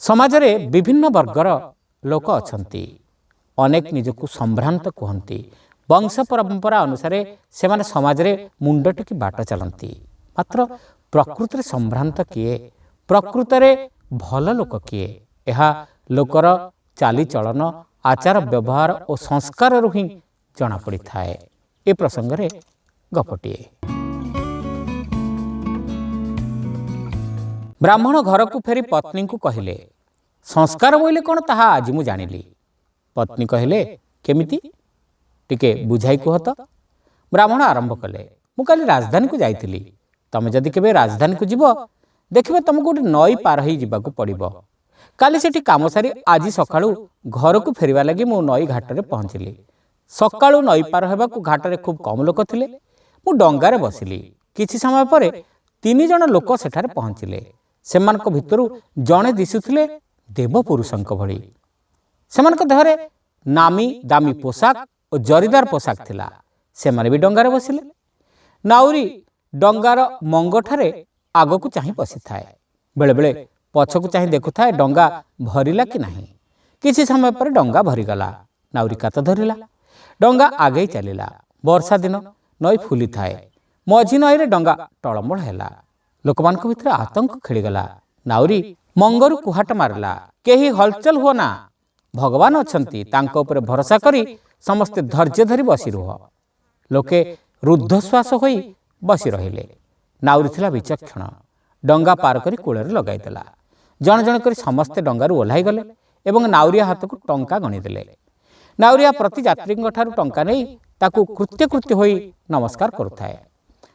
समाज रे विभिन्न वर्गर लोक अछंती अनेक निजकु संभ्रांत कहती वंश परंपरा अनुसार से माने समाज रे मुंड टेकी बाट चलती मात्र प्रकृति संभ्रांत किए प्रकृत रे भल लोक किए यह लोकर चालीचलन आचार व्यवहार और संस्कार ही जना पड़ी थाए। ए प्रसंग रे गपटिए। ब्राह्मण घर को फेरी पत्नी को कहले संस्कार बोले कौन ताहा आज मु जानिली। पत्नी कहले केमिति टिके बुझाई कुह तो। ब्राह्मण आरंभ कले मु काली राजधानी को जाइथिली तमे जदि केबे राजधानी को जीव देखिबे तुमको गोटे नई पार ही जीवाकू पड़िबो। काली सेठी काम सारी आज सकाळू घर को फेरिबा लगी मु नई घाट रे पहुंचली। सकाळू नई पार हेबाकू घाट रे खूब कम लोक थिले। मु डंगारे बसिली। किछि समय परे 3 जण लोक सेठारे पहुंचिले। सेमानक भितरु जणे दिसुथिले देवपुरुषंक भଳି। सेमानक देहरे नामी दामी पोशाक और जरीदार पोशाक थिला। सेमाने भी डंगारे बसिले। नाउरी डंगार मंगठारे आगकू चाहि बसी थाए। बेले बेले पछकू चाहि देखु थाए डंगा भरिला कि नाही। किछि समय पर डंगा भरिगला। नाउरी कात धरिला। डंगा आगे चलिला। वर्षा दिन नई फुली थाए। मझी नई रे डंगा टळमळ हैला। लोकमानक भितर आतंक खेलीगला। नाउरी मंगरू कुहाट मारला केही हलचल हुआ ना भगवान अछंती तांको ऊपर भरोसा करी समस्ते धैर्य धरी बसी रुह। लोके रुद्धश्वास होई बसी रहिले। नाउरी थिला विचक्षण डंगा पार करी कूଳରେ लगाई देला। जण जण करी समस्ते डंगारू ओल्हाई गले एवं नाउरिया हाथକୁ टंका गणी देले। नाउरिया प्रति यात्रीଙ୍କ ठाରୁ टंका नै ताकू कृत्य कृत्य होई नमस्कार करुथाए।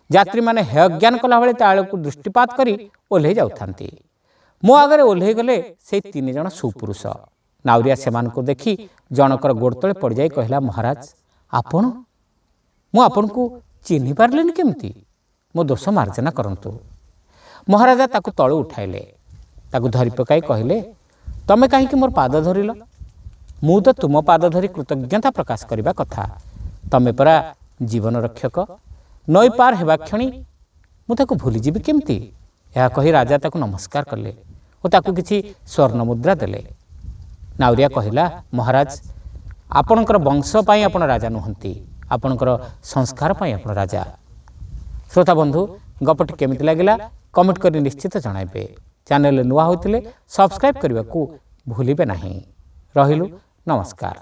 यात्री माने हेय ज्ञान कला भले ताळକୁ दृष्टिपात करी ओल्हे जाउथांती। मो आगरे ओल्हे गले से 3 जण सुपुरुष। नाउरिया सेमानକୁ देखि जनकर गोड़ तळे पड़ जाई कहला महाराज आपण मु आपनକୁ चिन्हि पारलेनी केमती मो दोष मार्जना करंतु। महाराजा ताकू तळु उठाइले ताकू धरि पकाई कहले तमे काहे कि मोर पाद धरिल मु तो तुम पाद धरि कृतज्ञता प्रकाश करिबा कथा। तमे परा जीवन रक्षक नई पार हेबा क्षणी मु ताकू भूली जीवी केमती। यह कही राजा ताकू नमस्कार कले और ताकू किछि स्वर्ण मुद्रा देले। नाउरिया कहला महाराज आपणकर वंश पाई आपण राजा नुहंती आपणकर संस्कार पाई आपण राजा। श्रोता बंधु गपटी केमिति लागिला कमेंट करी निश्चित जणाइबे। चैनल नुआ होइतिले सब्सक्राइब करबा को भूलिबे नाही। रहिलु नमस्कार।